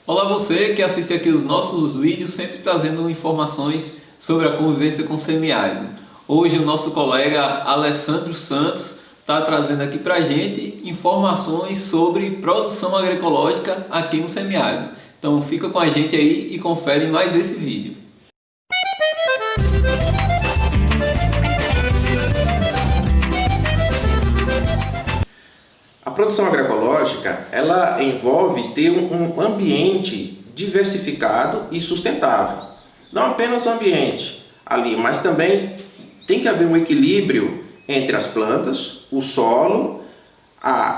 Olá você que assiste aqui os nossos vídeos, sempre trazendo informações sobre a convivência com o semiárido. Hoje o nosso colega Alessandro Santos está trazendo aqui para a gente informações sobre produção agroecológica aqui no semiárido. Então fica com a gente aí e confere mais esse vídeo. A produção agroecológica, ela envolve ter um ambiente diversificado e sustentável. Não apenas o ambiente ali, mas também tem que haver um equilíbrio entre as plantas, o solo,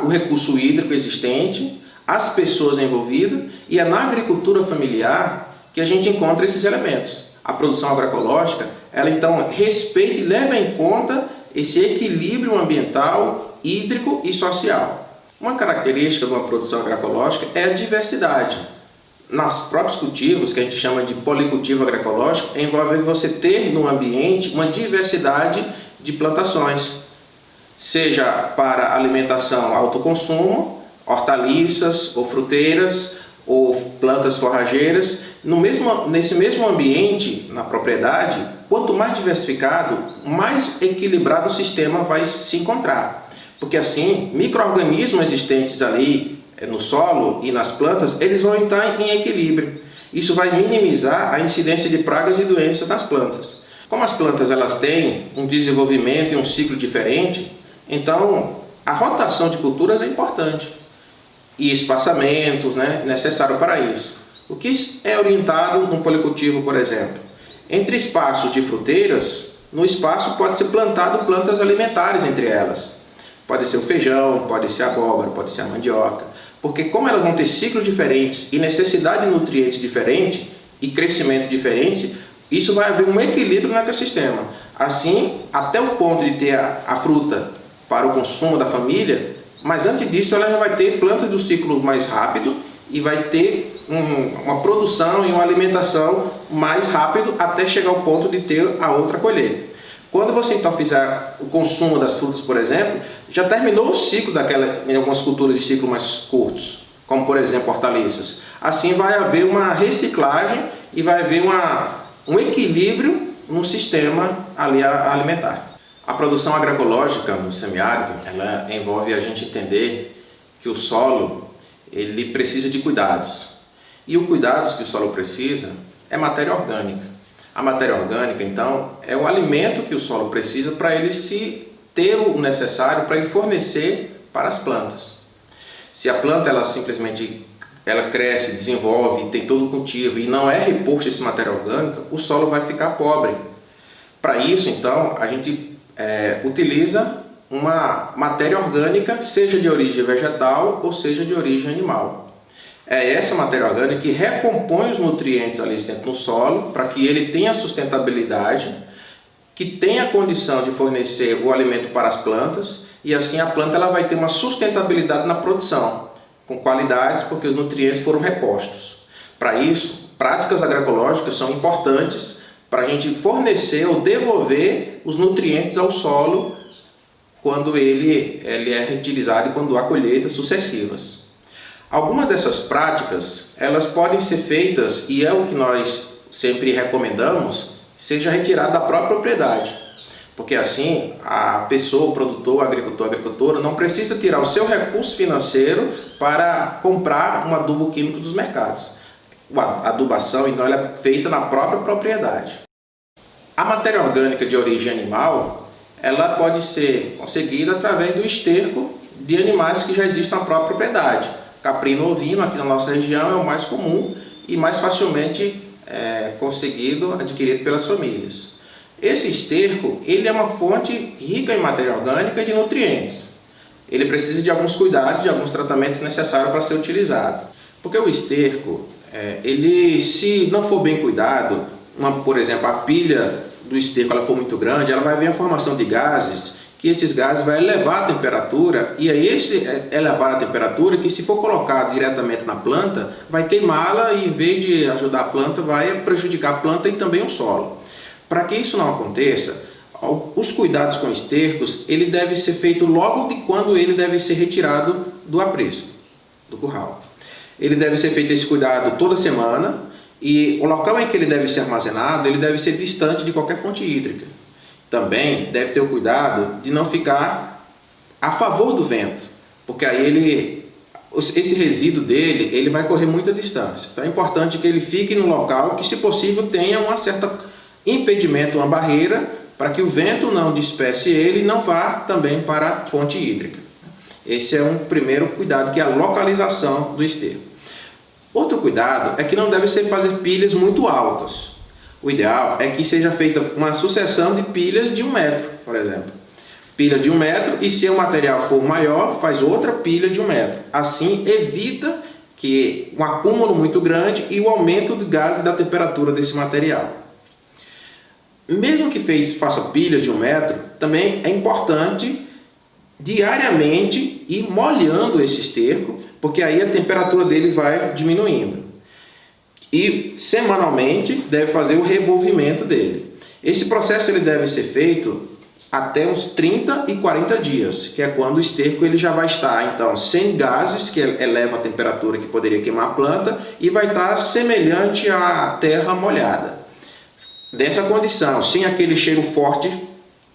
o recurso hídrico existente, as pessoas envolvidas, e é na agricultura familiar que a gente encontra esses elementos. A produção agroecológica, ela então respeita e leva em conta esse equilíbrio ambiental, hídrico e social. Uma característica de uma produção agroecológica é a diversidade. Nos próprios cultivos, que a gente chama de policultivo agroecológico, envolve você ter no ambiente uma diversidade de plantações, seja para alimentação autoconsumo, hortaliças ou fruteiras ou plantas forrageiras. Nesse mesmo ambiente, na propriedade, quanto mais diversificado, mais equilibrado o sistema vai se encontrar. Porque assim, micro-organismos existentes ali no solo e nas plantas, eles vão estar em equilíbrio. Isso vai minimizar a incidência de pragas e doenças nas plantas. Como as plantas elas têm um desenvolvimento e um ciclo diferente, então a rotação de culturas é importante. E espaçamentos, necessário para isso. O que é orientado num policultivo, por exemplo? Entre espaços de fruteiras, no espaço pode ser plantado plantas alimentares entre elas. Pode ser o feijão, pode ser a abóbora, pode ser a mandioca. Porque como elas vão ter ciclos diferentes e necessidade de nutrientes diferente e crescimento diferente, isso vai haver um equilíbrio no ecossistema. Assim, até o ponto de ter a fruta para o consumo da família, mas antes disso ela já vai ter plantas do ciclo mais rápido e vai ter uma produção e uma alimentação mais rápido até chegar ao ponto de ter a outra colheita. Quando você então fizer o consumo das frutas, por exemplo, já terminou o ciclo em algumas culturas de ciclo mais curtos, como por exemplo hortaliças. Assim vai haver uma reciclagem e vai haver um equilíbrio no sistema alimentar. A produção agroecológica no semiárido, ela envolve a gente entender que o solo ele precisa de cuidados. E o cuidados que o solo precisa é matéria orgânica. A matéria orgânica, então, é o alimento que o solo precisa para ele ter o necessário para ele fornecer para as plantas. Se a planta ela simplesmente cresce, desenvolve, tem todo o cultivo e não é reposto essa matéria orgânica, o solo vai ficar pobre. Para isso, então, a gente utiliza uma matéria orgânica, seja de origem vegetal ou seja de origem animal. É essa matéria orgânica que recompõe os nutrientes ali dentro no solo para que ele tenha sustentabilidade, que tenha condição de fornecer o alimento para as plantas e assim a planta ela vai ter uma sustentabilidade na produção, com qualidades porque os nutrientes foram repostos. Para isso, práticas agroecológicas são importantes para a gente fornecer ou devolver os nutrientes ao solo quando ele é reutilizado e quando há colheitas sucessivas. Algumas dessas práticas, elas podem ser feitas, e é o que nós sempre recomendamos, seja retirado da própria propriedade. Porque assim, a pessoa, o produtor, o agricultor, a agricultora, não precisa tirar o seu recurso financeiro para comprar um adubo químico dos mercados. A adubação, então, ela é feita na própria propriedade. A matéria orgânica de origem animal, ela pode ser conseguida através do esterco de animais que já existem na própria propriedade. Caprino ovino, aqui na nossa região, é o mais comum e mais facilmente conseguido, adquirido pelas famílias. Esse esterco, ele é uma fonte rica em matéria orgânica e de nutrientes. Ele precisa de alguns cuidados, de alguns tratamentos necessários para ser utilizado. Porque o esterco, ele, se não for bem cuidado, por exemplo, a pilha do esterco ela for muito grande, ela vai haver a formação de gases, que esses gases vão elevar a temperatura, e é esse elevar a temperatura que, se for colocado diretamente na planta, vai queimá-la e, em vez de ajudar a planta, vai prejudicar a planta e também o solo. Para que isso não aconteça, os cuidados com estercos, ele deve ser feito logo de quando ele deve ser retirado do aprisco, do curral. Ele deve ser feito esse cuidado toda semana e o local em que ele deve ser armazenado, ele deve ser distante de qualquer fonte hídrica. Também deve ter o cuidado de não ficar a favor do vento, porque aí esse resíduo dele, ele vai correr muita distância. Então é importante que ele fique no local que, se possível, tenha uma certa impedimento, uma barreira, para que o vento não disperse ele e não vá também para a fonte hídrica. Esse é um primeiro cuidado, que é a localização do esterco. Outro cuidado é que não deve ser fazer pilhas muito altas. O ideal é que seja feita uma sucessão de pilhas de 1 metro, por exemplo. Pilhas de 1 metro, e se o material for maior, faz outra pilha de 1 metro. Assim, evita que um acúmulo muito grande e o aumento do gás e da temperatura desse material. Mesmo que faça pilhas de 1 metro, também é importante diariamente ir molhando esse esterco, porque aí a temperatura dele vai diminuindo. E semanalmente deve fazer o revolvimento dele. Esse processo ele deve ser feito até uns 30 e 40 dias, que é quando o esterco ele já vai estar então sem gases, que eleva a temperatura que poderia queimar a planta, e vai estar semelhante à terra molhada. Dessa condição, sem aquele cheiro forte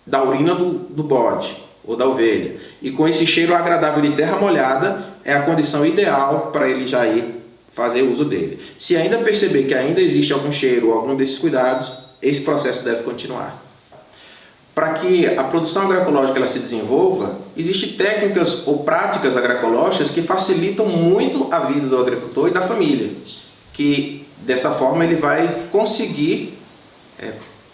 da urina do bode ou da ovelha, e com esse cheiro agradável de terra molhada, é a condição ideal para ele já ir fazer uso dele. Se ainda perceber que ainda existe algum cheiro ou algum desses cuidados, esse processo deve continuar. Para que a produção agroecológica ela se desenvolva, existem técnicas ou práticas agroecológicas que facilitam muito a vida do agricultor e da família, que dessa forma ele vai conseguir,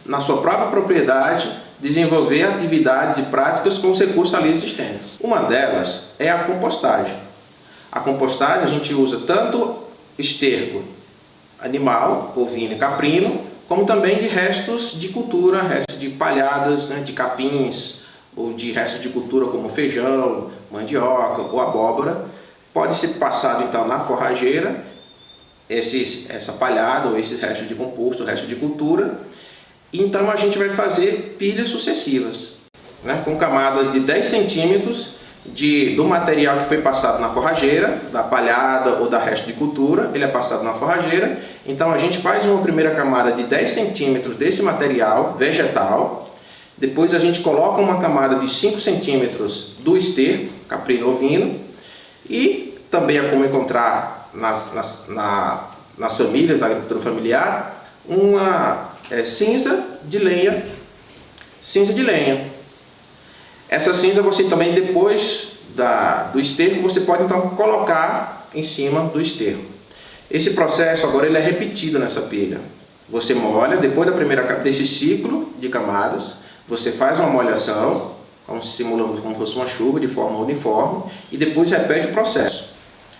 na sua própria propriedade, desenvolver atividades e práticas com os recursos ali existentes. Uma delas é a compostagem. A compostagem a gente usa tanto esterco animal, ovino e caprino, como também de restos de cultura, restos de palhadas, de capins, ou de restos de cultura como feijão, mandioca ou abóbora. Pode ser passado então na forrageira, essa palhada ou esses restos de composto, restos de cultura. Então a gente vai fazer pilhas sucessivas, com camadas de 10 centímetros do material que foi passado na forrageira, da palhada ou da resto de cultura, ele é passado na forrageira. Então a gente faz uma primeira camada de 10 centímetros desse material vegetal, depois a gente coloca uma camada de 5 centímetros do esterco, caprino ovino, e também é comum encontrar nas famílias da agricultura familiar uma cinza de lenha. Essa cinza você também, depois do esterco, você pode então colocar em cima do esterco. Esse processo agora ele é repetido nessa pilha. Você molha, depois desse ciclo de camadas, você faz uma molhação, simulando como se fosse uma chuva de forma uniforme, e depois repete o processo.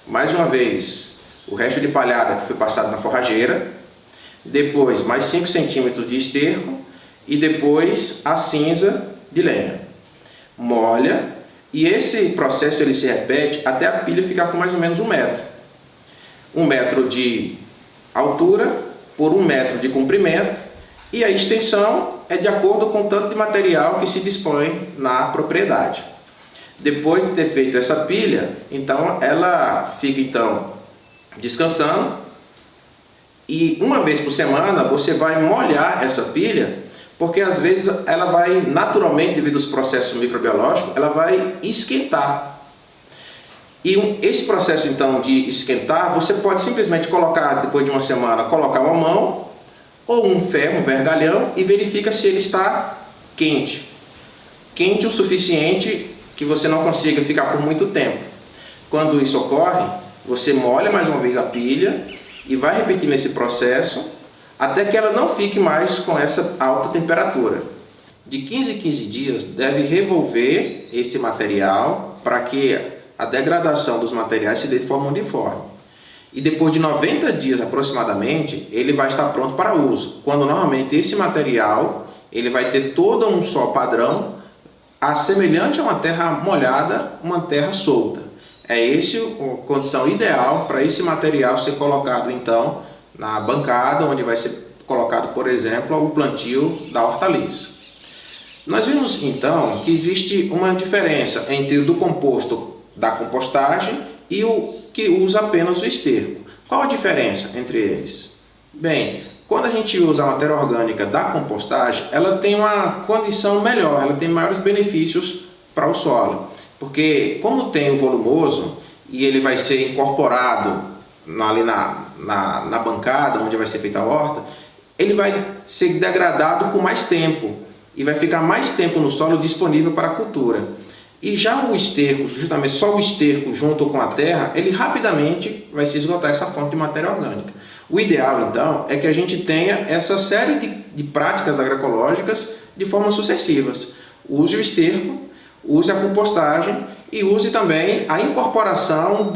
Mais uma vez, o resto de palhada que foi passado na forrageira, depois mais 5 centímetros de esterco e depois a cinza de lenha. Molha, e esse processo ele se repete até a pilha ficar com mais ou menos 1 metro. 1 metro de altura por 1 metro de comprimento, e a extensão é de acordo com o tanto de material que se dispõe na propriedade. Depois de ter feito essa pilha, então ela fica descansando, e uma vez por semana você vai molhar essa pilha, porque às vezes ela vai naturalmente, devido aos processos microbiológicos, ela vai esquentar. E esse processo então de esquentar, você pode simplesmente colocar, depois de uma semana, colocar uma mão ou um ferro, um vergalhão, e verifica se ele está quente. Quente o suficiente que você não consiga ficar por muito tempo. Quando isso ocorre, você molha mais uma vez a pilha e vai repetindo esse processo até que ela não fique mais com essa alta temperatura. De 15 em 15 dias deve revolver esse material para que a degradação dos materiais se dê de forma uniforme. E depois de 90 dias aproximadamente, ele vai estar pronto para uso, quando normalmente esse material ele vai ter todo um só padrão, semelhante a uma terra molhada, uma terra solta. É essa a condição ideal para esse material ser colocado então na bancada, onde vai ser colocado, por exemplo, o plantio da hortaliça. Nós vimos então que existe uma diferença entre o do composto da compostagem e o que usa apenas o esterco. Qual a diferença entre eles? Bem, quando a gente usa a matéria orgânica da compostagem, ela tem uma condição melhor, ela tem maiores benefícios para o solo. Porque como tem o volumoso e ele vai ser incorporado ali na bancada onde vai ser feita a horta, ele vai ser degradado com mais tempo e vai ficar mais tempo no solo disponível para a cultura. E já o esterco, justamente só o esterco junto com a terra, ele rapidamente vai se esgotar essa fonte de matéria orgânica. O ideal, então, é que a gente tenha essa série de práticas agroecológicas de formas sucessivas. Use o esterco, use a compostagem e use também a incorporação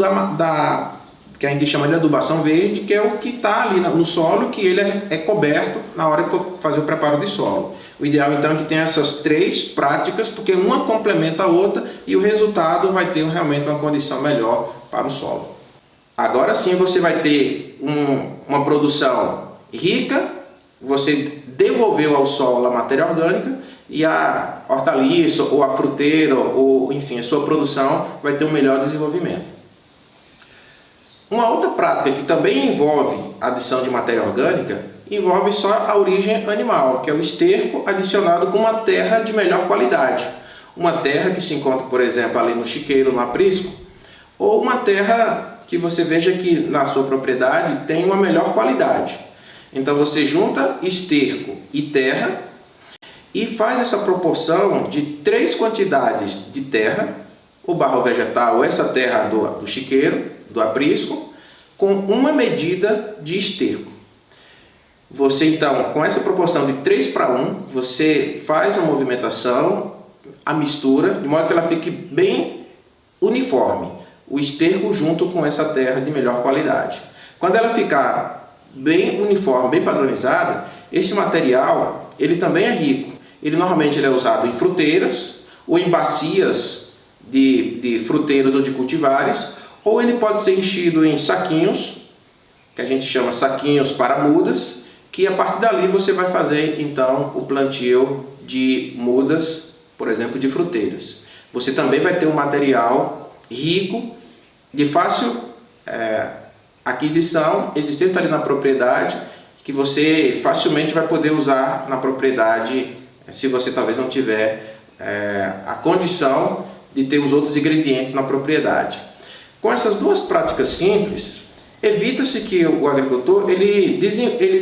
que a gente chama de adubação verde, que é o que está ali no solo, que ele é coberto na hora que for fazer o preparo de solo. O ideal então é que tenha essas 3 práticas, porque uma complementa a outra e o resultado vai ter realmente uma condição melhor para o solo. Agora sim você vai ter uma produção rica, você devolveu ao solo a matéria orgânica e a hortaliça ou a fruteira ou enfim a sua produção vai ter um melhor desenvolvimento. Uma outra prática que também envolve adição de matéria orgânica envolve só a origem animal, que é o esterco adicionado com uma terra de melhor qualidade. Uma terra que se encontra, por exemplo, ali no chiqueiro, no aprisco, ou uma terra que você veja que na sua propriedade tem uma melhor qualidade. Então você junta esterco e terra e faz essa proporção de 3 quantidades de terra, o barro vegetal, essa terra do chiqueiro, do aprisco, com uma medida de esterco. Você então, com essa proporção de 3:1, você faz a movimentação, a mistura, de modo que ela fique bem uniforme, o esterco junto com essa terra de melhor qualidade. Quando ela ficar bem uniforme, bem padronizada, esse material, ele também é rico. Ele normalmente é usado em fruteiras ou em bacias de fruteiros ou de cultivares, ou ele pode ser enchido em saquinhos, que a gente chama saquinhos para mudas, que a partir dali você vai fazer então o plantio de mudas, por exemplo, de fruteiras. Você também vai ter um material rico, de fácil aquisição, existente ali na propriedade, que você facilmente vai poder usar na propriedade, se você talvez não tiver a condição de ter os outros ingredientes na propriedade. Com essas 2 práticas simples, evita-se que o agricultor ele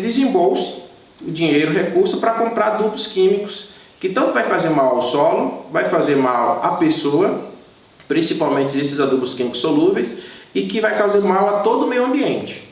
desembolse o dinheiro, o recurso para comprar adubos químicos, que tanto vai fazer mal ao solo, vai fazer mal à pessoa, principalmente esses adubos químicos solúveis, e que vai causar mal a todo o meio ambiente.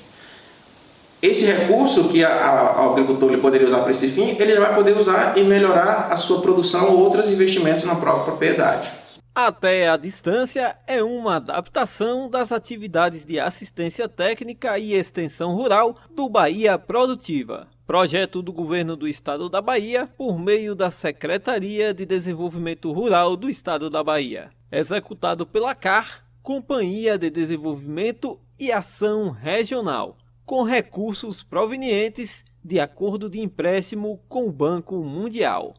Esse recurso que o agricultor ele poderia usar para esse fim, ele vai poder usar e melhorar a sua produção ou outros investimentos na própria propriedade. Até a Distância é uma adaptação das atividades de assistência técnica e extensão rural do Bahia Produtiva, projeto do Governo do Estado da Bahia por meio da Secretaria de Desenvolvimento Rural do Estado da Bahia, executado pela CAR, Companhia de Desenvolvimento e Ação Regional, com recursos provenientes de acordo de empréstimo com o Banco Mundial.